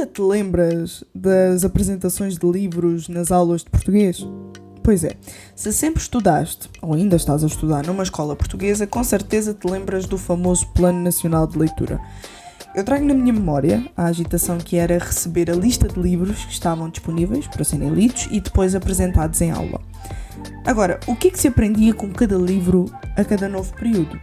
ainda te lembras das apresentações de livros nas aulas de português? Pois é, se sempre estudaste, ou ainda estás a estudar numa escola portuguesa, com certeza te lembras do famoso Plano Nacional de Leitura. Eu trago na minha memória a agitação que era receber a lista de livros que estavam disponíveis para serem lidos e depois apresentados em aula. Agora, o que é que se aprendia com cada livro a cada novo período?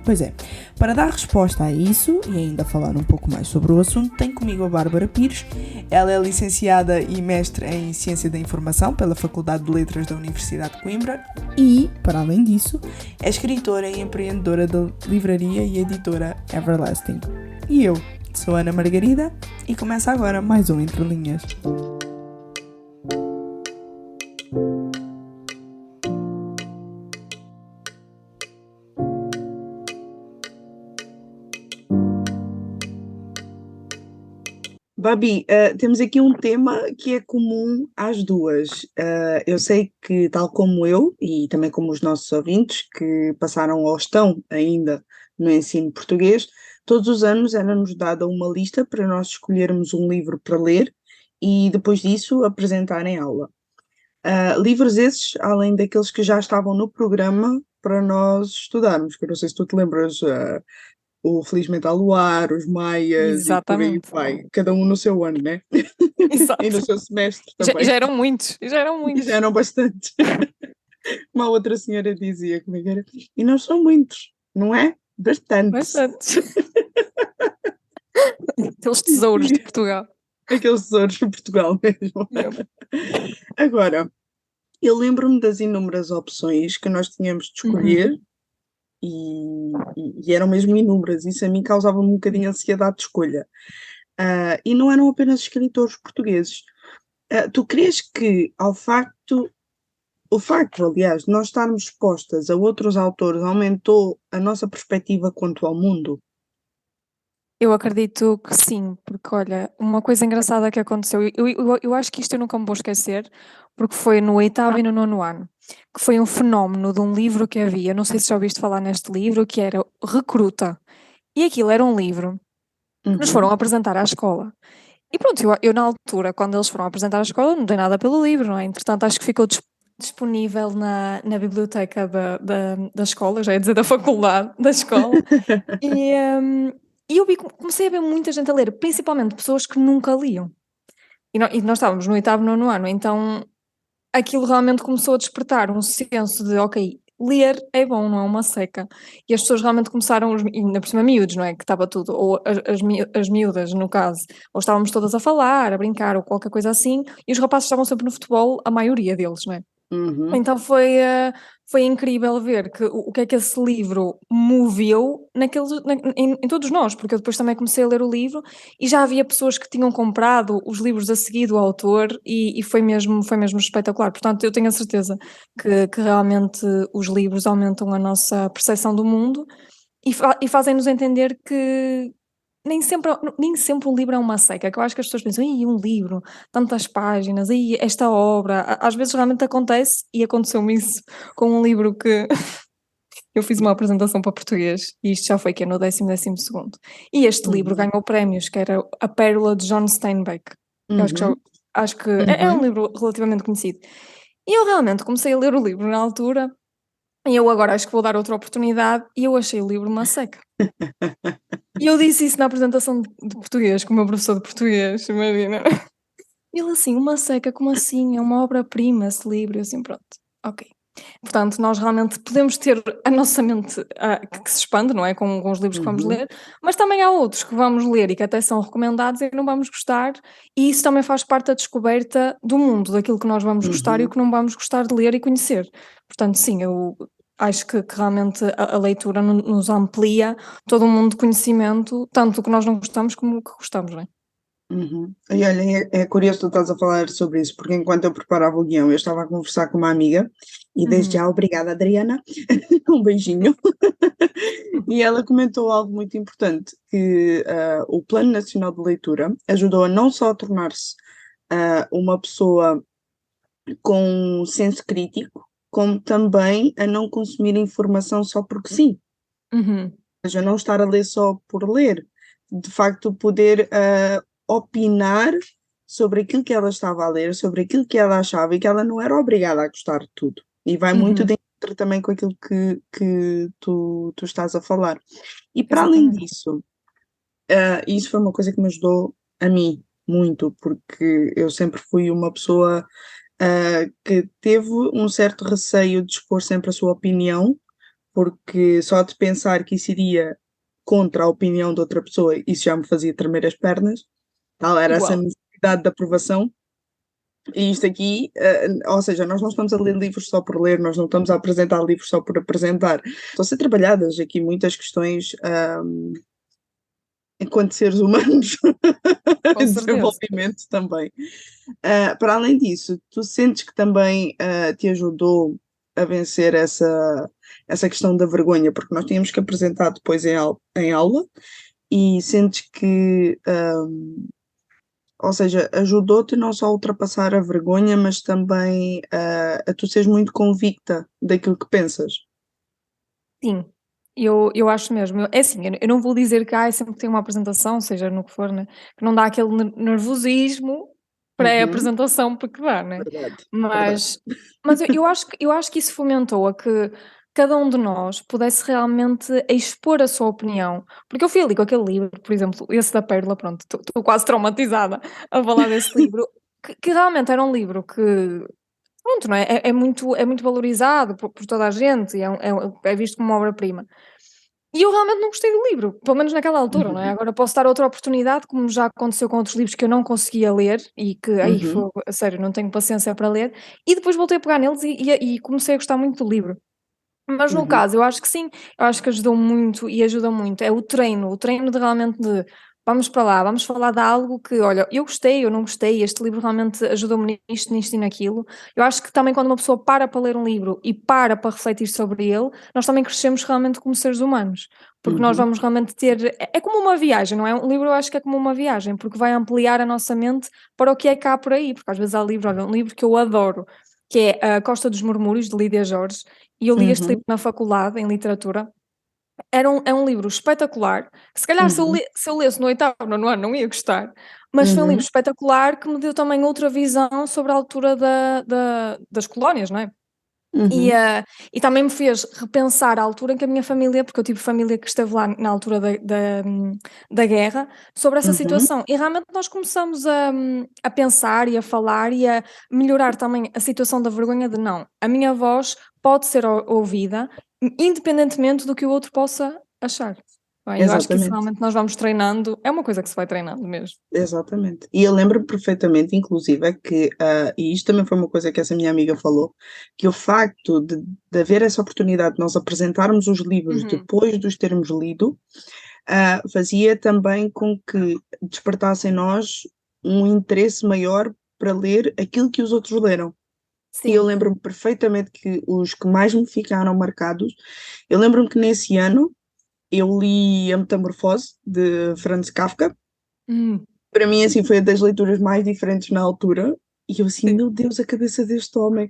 Pois é, para dar resposta a isso e ainda falar um pouco mais sobre o assunto, tenho comigo a Bárbara Pires. Ela é licenciada e mestre em Ciência da Informação pela Faculdade de Letras da Universidade de Coimbra e, para além disso, é escritora e empreendedora da livraria e editora Everlasting. E eu sou Ana Margarida e começa agora mais um Entre Linhas. Babi, temos aqui um tema que é comum às duas. Eu sei que, tal como eu, e também como os nossos ouvintes, que passaram ou estão ainda no ensino português, todos os anos era-nos dada uma lista para nós escolhermos um livro para ler e depois disso apresentar em aula. Livros esses, além daqueles que já estavam no programa para nós estudarmos, que eu não sei se tu te lembras, o Felizmente ao Luar, os Maias e por aí Exatamente. vai, cada um no seu ano, né? Exato. E no seu semestre Já, também. já eram muitos. Já eram bastantes. Uma outra senhora dizia comigo, era, e não são muitos, não é? Bastantes. Aqueles tesouros de Portugal. Aqueles tesouros de Portugal mesmo. Yep. Agora, eu lembro-me das inúmeras opções que nós tínhamos de escolher e eram mesmo inúmeras. Isso a mim causava-me um bocadinho de ansiedade de escolha. E não eram apenas escritores portugueses. Tu crees que o facto, aliás, de nós estarmos expostas a outros autores aumentou a nossa perspectiva quanto ao mundo? Eu acredito que sim, porque olha, uma coisa engraçada que aconteceu, eu acho que isto eu nunca me vou esquecer, porque foi no 8º e no 9º ano, que foi um fenómeno de um livro que havia, não sei se já ouviste falar neste livro, que era Recruta. E aquilo era um livro que nos foram apresentar à escola. E pronto, eu na altura, quando eles foram apresentar à escola, não dei nada pelo livro, não é? Entretanto, acho que ficou disponível na biblioteca da escola, já ia dizer da faculdade, da escola. E eu comecei a ver muita gente a ler, principalmente pessoas que nunca liam. E nós estávamos no 8º, 9º ano, então aquilo realmente começou a despertar um senso de, ok, ler é bom, não é uma seca. E as pessoas realmente começaram, ainda por cima miúdos, não é? Que estava tudo, ou as miúdas, no caso, ou estávamos todas a falar, a brincar, ou qualquer coisa assim, e os rapazes estavam sempre no futebol, a maioria deles, não é? Então foi incrível ver o que é que esse livro moveu em todos nós, porque eu depois também comecei a ler o livro e já havia pessoas que tinham comprado os livros a seguir do autor e foi mesmo espetacular. Portanto, eu tenho a certeza que realmente os livros aumentam a nossa percepção do mundo e fazem-nos entender que nem sempre um livro é uma seca, que eu acho que as pessoas pensam, um livro, tantas páginas, esta obra, às vezes realmente acontece, e aconteceu-me isso com um livro que eu fiz uma apresentação para português, e isto já foi que é no 12º. E este livro ganhou prémios, que era A Pérola de John Steinbeck. Eu acho que é um livro relativamente conhecido. E eu realmente comecei a ler o livro na altura, e eu agora acho que vou dar outra oportunidade, e eu achei o livro uma seca. E eu disse isso na apresentação de português, com o meu professor de português, imagina. E ele assim, uma seca, como assim? É uma obra-prima esse livro. E assim, pronto, ok. Portanto, nós realmente podemos ter a nossa mente que se expande, não é? Com os livros que vamos ler, mas também há outros que vamos ler e que até são recomendados e não vamos gostar, e isso também faz parte da descoberta do mundo, daquilo que nós vamos gostar e o que não vamos gostar de ler e conhecer. Portanto, sim, eu acho que realmente a leitura nos amplia todo um mundo de conhecimento, tanto o que nós não gostamos como o que gostamos, não é? E olha, é curioso tu estás a falar sobre isso, porque enquanto eu preparava o guião, eu estava a conversar com uma amiga, e desde já, obrigada Adriana, um beijinho, e ela comentou algo muito importante, que o Plano Nacional de Leitura ajudou a não só a tornar-se uma pessoa com senso crítico, como também a não consumir informação só porque sim. Ou seja, não estar a ler só por ler, de facto poder opinar sobre aquilo que ela estava a ler, sobre aquilo que ela achava e que ela não era obrigada a gostar de tudo. E vai muito Uhum. de encontro também com aquilo que tu estás a falar. E para além Exatamente. disso, isso foi uma coisa que me ajudou a mim muito, porque eu sempre fui uma pessoa que teve um certo receio de expor sempre a sua opinião, porque só de pensar que isso iria contra a opinião de outra pessoa, isso já me fazia tremer as pernas, tal era essa Igual. necessidade de aprovação. E isto aqui, ou seja, nós não estamos a ler livros só por ler, nós não estamos a apresentar livros só por apresentar. Estão a ser trabalhadas aqui muitas questões, enquanto seres humanos, Com em certeza. desenvolvimento também. Para além disso, tu sentes que também te ajudou a vencer essa questão da vergonha, porque nós tínhamos que apresentar depois em aula, e sentes que, ou seja, ajudou-te não só a ultrapassar a vergonha, mas também a tu seres muito convicta daquilo que pensas. Sim, eu acho mesmo. É assim, eu não vou dizer que sempre que tenho uma apresentação, seja no que for, né, que não dá aquele nervosismo Uhum, pré-apresentação, porque dá, né? verdade, verdade. Mas, mas eu acho que isso fomentou a que cada um de nós pudesse realmente expor a sua opinião. Porque eu fui ali com aquele livro, por exemplo, esse da Pérola, pronto, estou quase traumatizada a falar desse livro, que realmente era um livro que pronto, não é? É muito valorizado por toda a gente e é visto como uma obra-prima. E eu realmente não gostei do livro, pelo menos naquela altura, não é? Uhum, Agora posso dar outra oportunidade, como já aconteceu com outros livros que eu não conseguia ler e que, aí uhum, fogo, a sério, não tenho paciência para ler, e depois voltei a pegar neles e comecei a gostar muito do livro. Mas no uhum, caso, eu acho que sim, eu acho que ajudou muito e ajuda muito. É o treino de realmente de vamos para lá, vamos falar de algo que, olha, eu gostei, eu não gostei, este livro realmente ajudou-me nisto, nisto e naquilo. Eu acho que também quando uma pessoa para ler um livro e para refletir sobre ele, nós também crescemos realmente como seres humanos. Porque nós uhum, vamos realmente ter. É como uma viagem, não é? Um livro eu acho que é como uma viagem, porque vai ampliar a nossa mente para o que é cá por aí. Porque às vezes há livros, olha, um livro que eu adoro, que é A Costa dos Murmúrios, de Lídia Jorge, e eu li este livro uhum, na faculdade, em literatura. É um livro espetacular, que se calhar uhum, se eu lesse no oitavo, nono ano não ia gostar, mas foi um livro uhum, espetacular que me deu também outra visão sobre a altura das colónias, não é? E, uhum, ah, e também me fez repensar a altura em que a minha família, porque eu tive família que esteve lá na altura da guerra, sobre essa uhum. situação. E realmente nós começamos a pensar e a falar e a melhorar também a situação da vergonha de não, a minha voz pode ser ouvida, independentemente do que o outro possa achar. Bem, eu acho que isso Exatamente. realmente nós vamos treinando, é uma coisa que se vai treinando mesmo. Exatamente. E eu lembro perfeitamente, inclusive, que, e isto também foi uma coisa que essa minha amiga falou, que o facto de haver essa oportunidade de nós apresentarmos os livros Uhum. depois de os termos lido, fazia também com que despertasse em nós um interesse maior para ler aquilo que os outros leram. E eu Sim. lembro-me perfeitamente que os que mais me ficaram marcados, eu lembro-me que nesse ano eu li A Metamorfose, de Franz Kafka. Uhum. Para mim, assim, foi das leituras mais diferentes na altura. E eu assim, Sim. meu Deus, a cabeça deste homem.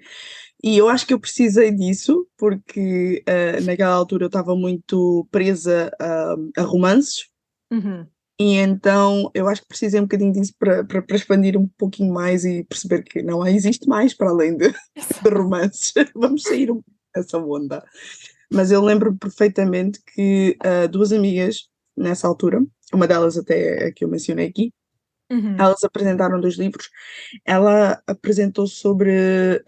E eu acho que eu precisei disso, porque naquela altura eu estava muito presa a romances. Uhum. E então eu acho que precisei um bocadinho disso para expandir um pouquinho mais e perceber que não existe mais para além de romances. Vamos sair um pouco dessa onda. Mas eu lembro perfeitamente que duas amigas, nessa altura, uma delas até é a que eu mencionei aqui, Uhum. elas apresentaram dois livros. Ela apresentou sobre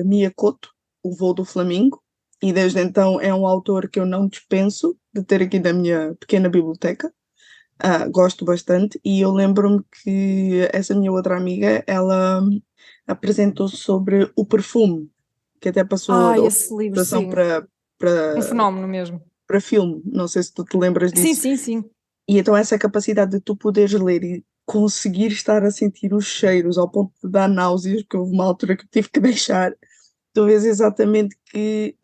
Mia Couto, O Voo do Flamingo, e desde então é um autor que eu não dispenso de ter aqui na minha pequena biblioteca. Gosto bastante, e eu lembro-me que essa minha outra amiga, ela apresentou sobre O Perfume, que até passou da Esse livro, ilustração sim. Um para, fenómeno mesmo. para filme, não sei se tu te lembras Sim, disso. sim, sim. E então essa capacidade de tu poderes ler e conseguir estar a sentir os cheiros ao ponto de dar náuseas, porque houve uma altura que eu tive que deixar, tu vês exatamente que,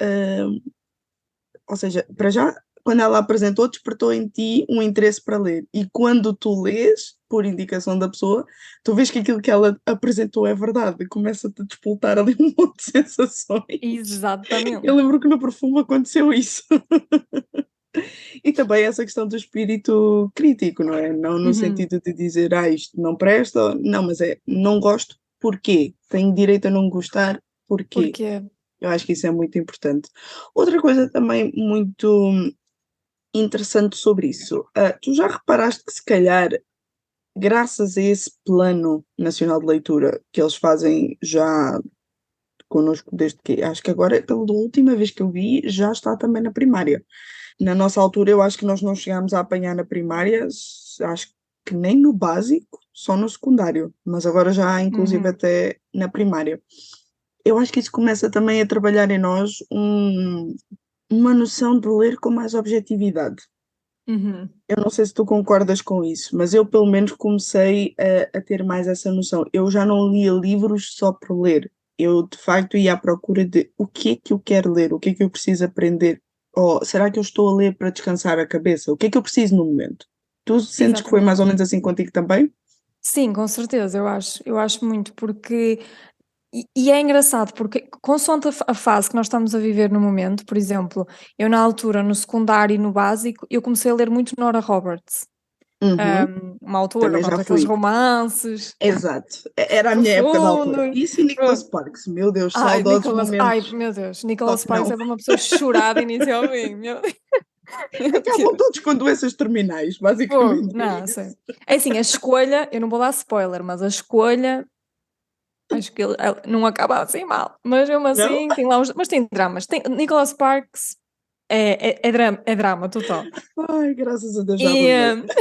ou seja, para já, quando ela apresentou, despertou em ti um interesse para ler. E quando tu lês, por indicação da pessoa, tu vês que aquilo que ela apresentou é verdade, e começa-te a despoltar ali um monte de sensações. Eu Exatamente. lembro que no Perfume aconteceu isso. E também essa questão do espírito crítico, não é? Não no Uhum. sentido de dizer, isto não presta, não, mas não gosto, porquê? Tenho direito a não gostar, porquê? Porque Eu acho que isso é muito importante. Outra coisa também muito interessante sobre isso, tu já reparaste que se calhar, graças a esse Plano Nacional de Leitura que eles fazem já connosco desde que, acho que agora, pela última vez que eu vi, já está também na primária. Na nossa altura, eu acho que nós não chegámos a apanhar na primária, acho que nem no básico, só no secundário, mas agora já há, inclusive, até na primária. Eu acho que isso começa também a trabalhar em nós uma noção de ler com mais objetividade. Eu não sei se tu concordas com isso, mas eu pelo menos comecei a ter mais essa noção. Eu já não lia livros só por ler. Eu de facto ia à procura de o que é que eu quero ler, o que é que eu preciso aprender. Ou será que eu estou a ler para descansar a cabeça? O que é que eu preciso no momento? Tu sentes que foi mais ou menos assim contigo também? sim, com certeza, eu acho muito, porque e é engraçado, porque consoante a fase que nós estamos a viver no momento, por exemplo, eu na altura, no secundário e no básico, eu comecei a ler muito Nora Roberts. Uma autora, Também já pronto, aqueles fui. romances Exato. Era a minha época da altura. profundos. Isso e Nicholas Sparks. Meu Deus, Ai, saudosos ai, momentos. meu Deus, Só Nicholas que não. Sparks é para uma pessoa chorar de início ao fim, meu Deus. Acabam todos com doenças terminais, Fogo, basicamente. não, sei. É assim, a escolha, eu não vou dar spoiler, mas a escolha, acho que ele não acaba assim mal. Mas mesmo Não? assim, tem lá uns, mas tem dramas. Tem, Nicholas Sparks é drama total. Ai, graças a Deus já E, abandonei.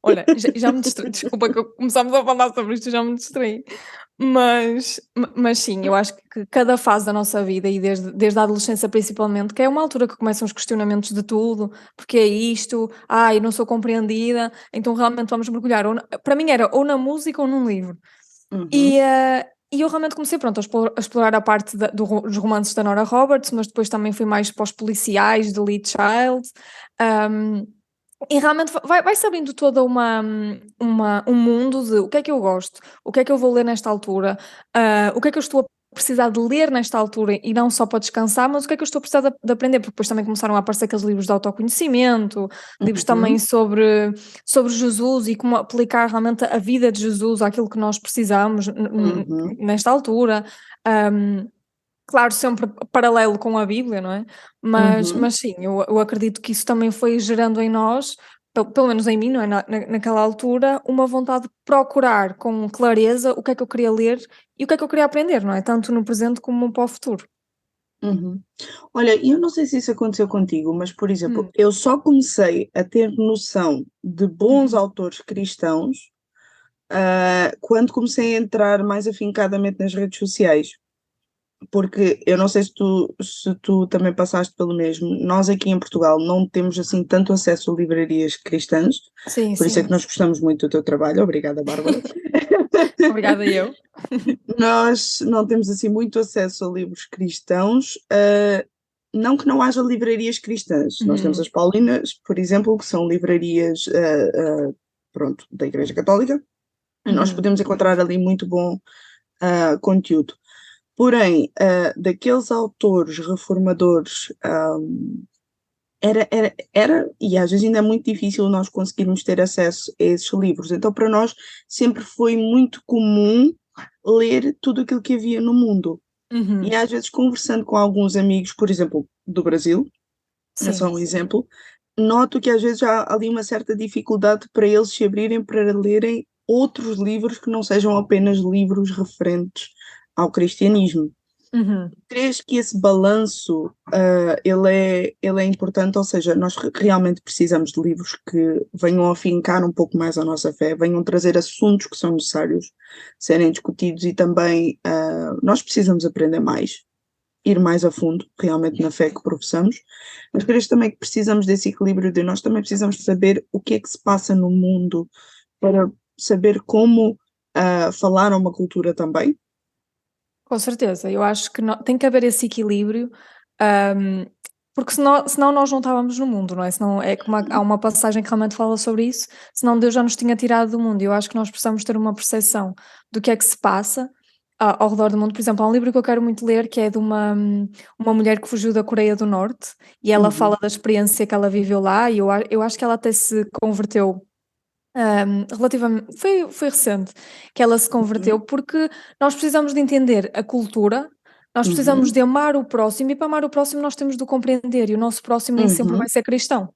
olha, já me distraí, desculpa que começámos a falar sobre isto, já me distraí. Mas sim, eu acho que cada fase da nossa vida, e desde a adolescência principalmente, que é uma altura que começam os questionamentos de tudo, porque é isto, eu não sou compreendida, então realmente vamos mergulhar. Para mim era ou na música ou num livro. E, e eu realmente comecei, pronto, a explorar a parte dos romances da Nora Roberts, mas depois também fui mais para os policiais, de Lee Child. E realmente vai-se abrindo toda um mundo de o que é que eu gosto, o que é que eu vou ler nesta altura, o que é que eu estou a precisar de ler nesta altura e não só para descansar, mas o que é que eu estou a precisar de aprender, porque depois também começaram a aparecer aqueles livros de autoconhecimento, livros também sobre Jesus e como aplicar realmente a vida de Jesus àquilo que nós precisamos nesta altura. Claro, sempre paralelo com a Bíblia, não é? Mas sim, eu acredito que isso também foi gerando em nós, pelo menos em mim, não é? Naquela altura, uma vontade de procurar com clareza o que é que eu queria ler e o que é que eu queria aprender, não é? Tanto no presente como para o futuro. Olha, eu não sei se isso aconteceu contigo, mas, por exemplo, eu só comecei a ter noção de bons autores cristãos, quando comecei a entrar mais afincadamente nas redes sociais. Porque eu não sei se tu também passaste pelo mesmo. Nós aqui em Portugal não temos assim tanto acesso a livrarias cristãs, Sim, por isso é sim. que nós gostamos muito do teu trabalho. Obrigada, Bárbara. Obrigada eu. Nós não temos assim muito acesso a livros cristãos, não que não haja livrarias cristãs. Nós temos as Paulinas, por exemplo, que são livrarias pronto, da Igreja Católica, e nós podemos encontrar ali muito bom conteúdo. Porém, daqueles autores reformadores, era, e às vezes ainda é muito difícil nós conseguirmos ter acesso a esses livros. Então, para nós, sempre foi muito comum ler tudo aquilo que havia no mundo. E às vezes, conversando com alguns amigos, por exemplo, do Brasil, é só um exemplo, noto que às vezes há ali uma certa dificuldade para eles se abrirem para lerem outros livros que não sejam apenas livros referentes ao cristianismo. Crees que esse balanço ele é importante, ou seja, nós realmente precisamos de livros que venham afincar um pouco mais a nossa fé, venham trazer assuntos que são necessários serem discutidos e também nós precisamos aprender mais, ir mais a fundo realmente na fé que professamos, mas crees também que precisamos desse equilíbrio de nós também precisamos saber o que é que se passa no mundo para saber como falar a uma cultura também? Com certeza, eu acho que tem que haver esse equilíbrio, porque senão nós não estávamos no mundo, não é? Senão é como há uma passagem que realmente fala sobre isso, senão Deus já nos tinha tirado do mundo. Eu acho que nós precisamos ter uma percepção do que é que se passa, ao redor do mundo. Por exemplo, há um livro que eu quero muito ler que é de uma mulher que fugiu da Coreia do Norte e ela fala da experiência que ela viveu lá e eu acho que ela até se converteu relativamente, foi recente que ela se converteu porque nós precisamos de entender a cultura, nós precisamos de amar o próximo e para amar o próximo nós temos de o compreender e o nosso próximo nem sempre vai ser cristão.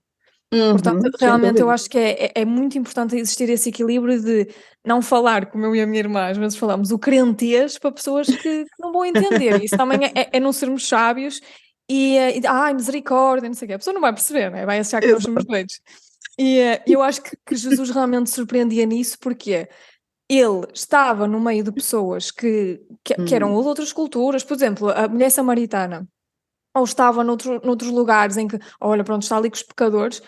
Portanto, Sem realmente eu dúvida. acho que é muito importante existir esse equilíbrio de não falar, como eu e a minha irmã às vezes falamos, o crentez para pessoas que não vão entender. Isso também é não sermos sábios ai, misericórdia, não sei o quê. A pessoa não vai perceber, né? Vai achar que nós somos doidos. E eu acho que Jesus realmente surpreendia nisso porque ele estava no meio de pessoas que eram de outras culturas, por exemplo, a mulher samaritana, ou estava noutros lugares em que, olha, pronto, está ali com os pecadores,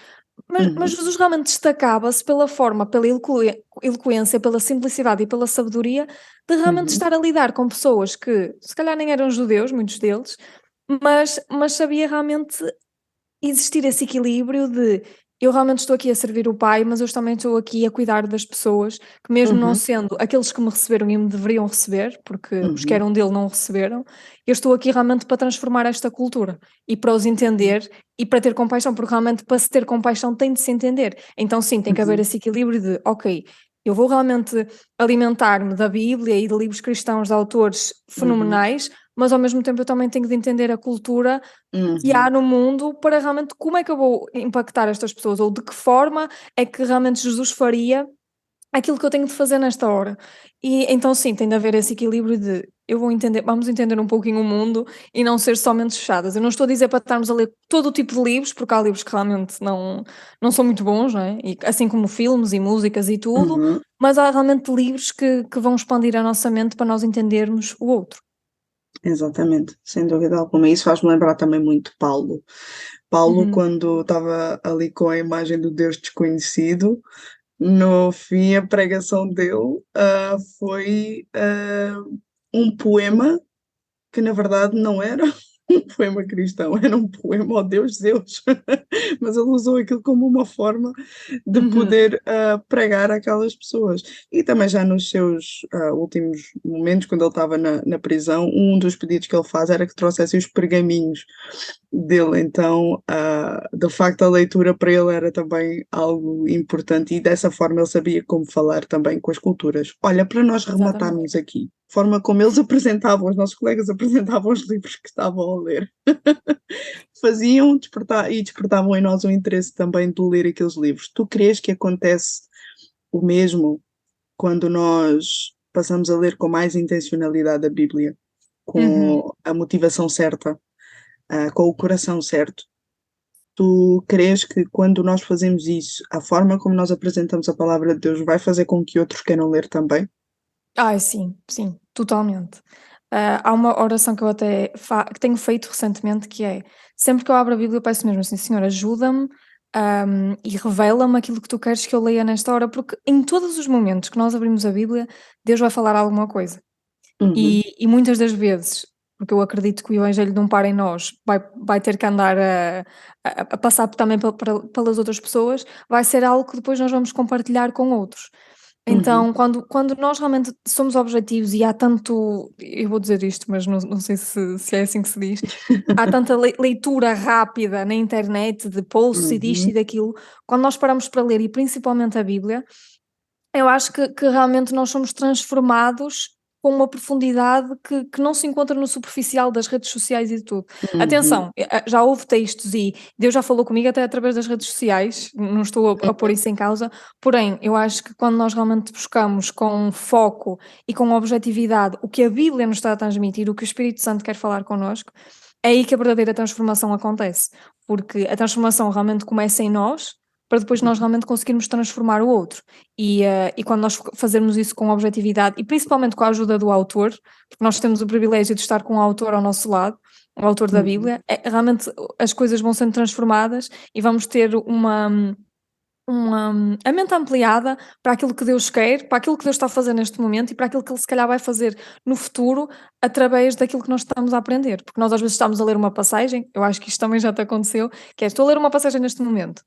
mas Jesus realmente destacava-se pela forma, pela eloquência, pela simplicidade e pela sabedoria de realmente estar a lidar com pessoas que se calhar nem eram judeus, muitos deles, mas sabia realmente existir esse equilíbrio de eu realmente estou aqui a servir o Pai, mas eu também estou aqui a cuidar das pessoas que mesmo não sendo aqueles que me receberam e me deveriam receber, porque os que eram dele não o receberam, eu estou aqui realmente para transformar esta cultura e para os entender e para ter compaixão, porque realmente para se ter compaixão tem de se entender. Então sim, tem que haver esse equilíbrio de, ok, eu vou realmente alimentar-me da Bíblia e de livros cristãos de autores fenomenais, mas ao mesmo tempo eu também tenho de entender a cultura que há no mundo para realmente como é que eu vou impactar estas pessoas ou de que forma é que realmente Jesus faria aquilo que eu tenho de fazer nesta hora. E então sim, tem de haver esse equilíbrio de vamos entender um pouquinho o mundo e não ser somente fechadas. Eu não estou a dizer para estarmos a ler todo o tipo de livros, porque há livros que realmente não são muito bons, não é? E, assim como filmes e músicas e tudo, mas há realmente livros que vão expandir a nossa mente para nós entendermos o outro. Exatamente, sem dúvida alguma. Isso faz-me lembrar também muito Paulo. Paulo, quando estava ali com a imagem do Deus desconhecido, no fim, a pregação dele foi um poema que, na verdade, não era um poema cristão, era um poema ao Deus Zeus. Mas ele usou aquilo como uma forma de poder pregar aquelas pessoas. E também já nos seus últimos momentos, quando ele estava na prisão, um dos pedidos que ele faz era que trouxessem os pergaminhos dele. Então, de facto, a leitura para ele era também algo importante e dessa forma ele sabia como falar também com as culturas. Olha, para nós rematarmos aqui, a forma como eles apresentavam, os nossos colegas apresentavam os livros que estavam a ler, faziam despertavam em nós o interesse também de ler aqueles livros. Tu crês que acontece o mesmo quando nós passamos a ler com mais intencionalidade a Bíblia, com a motivação certa, com o coração certo? Tu crês que quando nós fazemos isso, a forma como nós apresentamos a palavra de Deus vai fazer com que outros queiram ler também? Ai, sim, totalmente. Há uma oração que eu até que tenho feito recentemente que é, sempre que eu abro a Bíblia eu peço mesmo assim, Senhor, ajuda-me, e revela-me aquilo que tu queres que eu leia nesta hora, porque em todos os momentos que nós abrimos a Bíblia, Deus vai falar alguma coisa. E muitas das vezes, porque eu acredito que o Evangelho não para em nós, vai ter que andar a passar também pelas outras pessoas, vai ser algo que depois nós vamos compartilhar com outros. Então, quando nós realmente somos objetivos e há tanto, eu vou dizer isto, mas não sei se é assim que se diz, há tanta leitura rápida na internet de posts e disto e daquilo, quando nós paramos para ler, e principalmente a Bíblia, eu acho que realmente nós somos transformados com uma profundidade que não se encontra no superficial das redes sociais e de tudo. Atenção, já houve textos e Deus já falou comigo até através das redes sociais, não estou a pôr isso em causa, porém, eu acho que quando nós realmente buscamos com foco e com objetividade o que a Bíblia nos está a transmitir, o que o Espírito Santo quer falar connosco, é aí que a verdadeira transformação acontece, porque a transformação realmente começa em nós, para depois nós realmente conseguirmos transformar o outro. E quando nós fazermos isso com objetividade e principalmente com a ajuda do autor, porque nós temos o privilégio de estar com o autor ao nosso lado, o autor da Bíblia, realmente as coisas vão sendo transformadas e vamos ter a mente ampliada para aquilo que Deus quer, para aquilo que Deus está a fazer neste momento e para aquilo que Ele se calhar vai fazer no futuro através daquilo que nós estamos a aprender. Porque nós às vezes estamos a ler uma passagem, eu acho que isto também já te aconteceu, que é, estou a ler uma passagem neste momento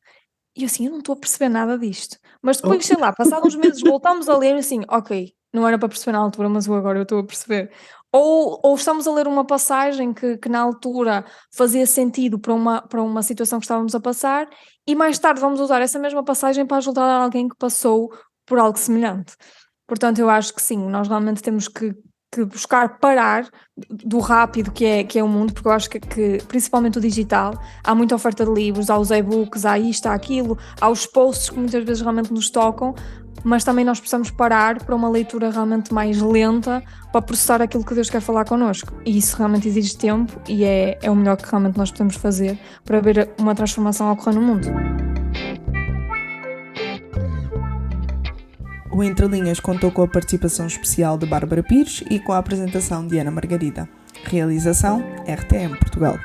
e assim, eu não estou a perceber nada disto. Mas depois, sei lá, passados uns meses voltamos a ler assim, ok, Não era para perceber na altura, mas eu estou a perceber. Ou estamos a ler uma passagem que na altura fazia sentido para uma situação que estávamos a passar e mais tarde vamos usar essa mesma passagem para ajudar alguém que passou por algo semelhante. Portanto, eu acho que sim, nós realmente temos que buscar parar do rápido que é o mundo, porque eu acho que principalmente o digital, há muita oferta de livros, há os e-books, há isto, há aquilo, há os posts que muitas vezes realmente nos tocam, mas também nós precisamos parar para uma leitura realmente mais lenta para processar aquilo que Deus quer falar connosco. E isso realmente exige tempo e é o melhor que realmente nós podemos fazer para ver uma transformação ocorrer no mundo. O Entre Linhas contou com a participação especial de Bárbara Pires e com a apresentação de Ana Margarida. Realização RTM Portugal.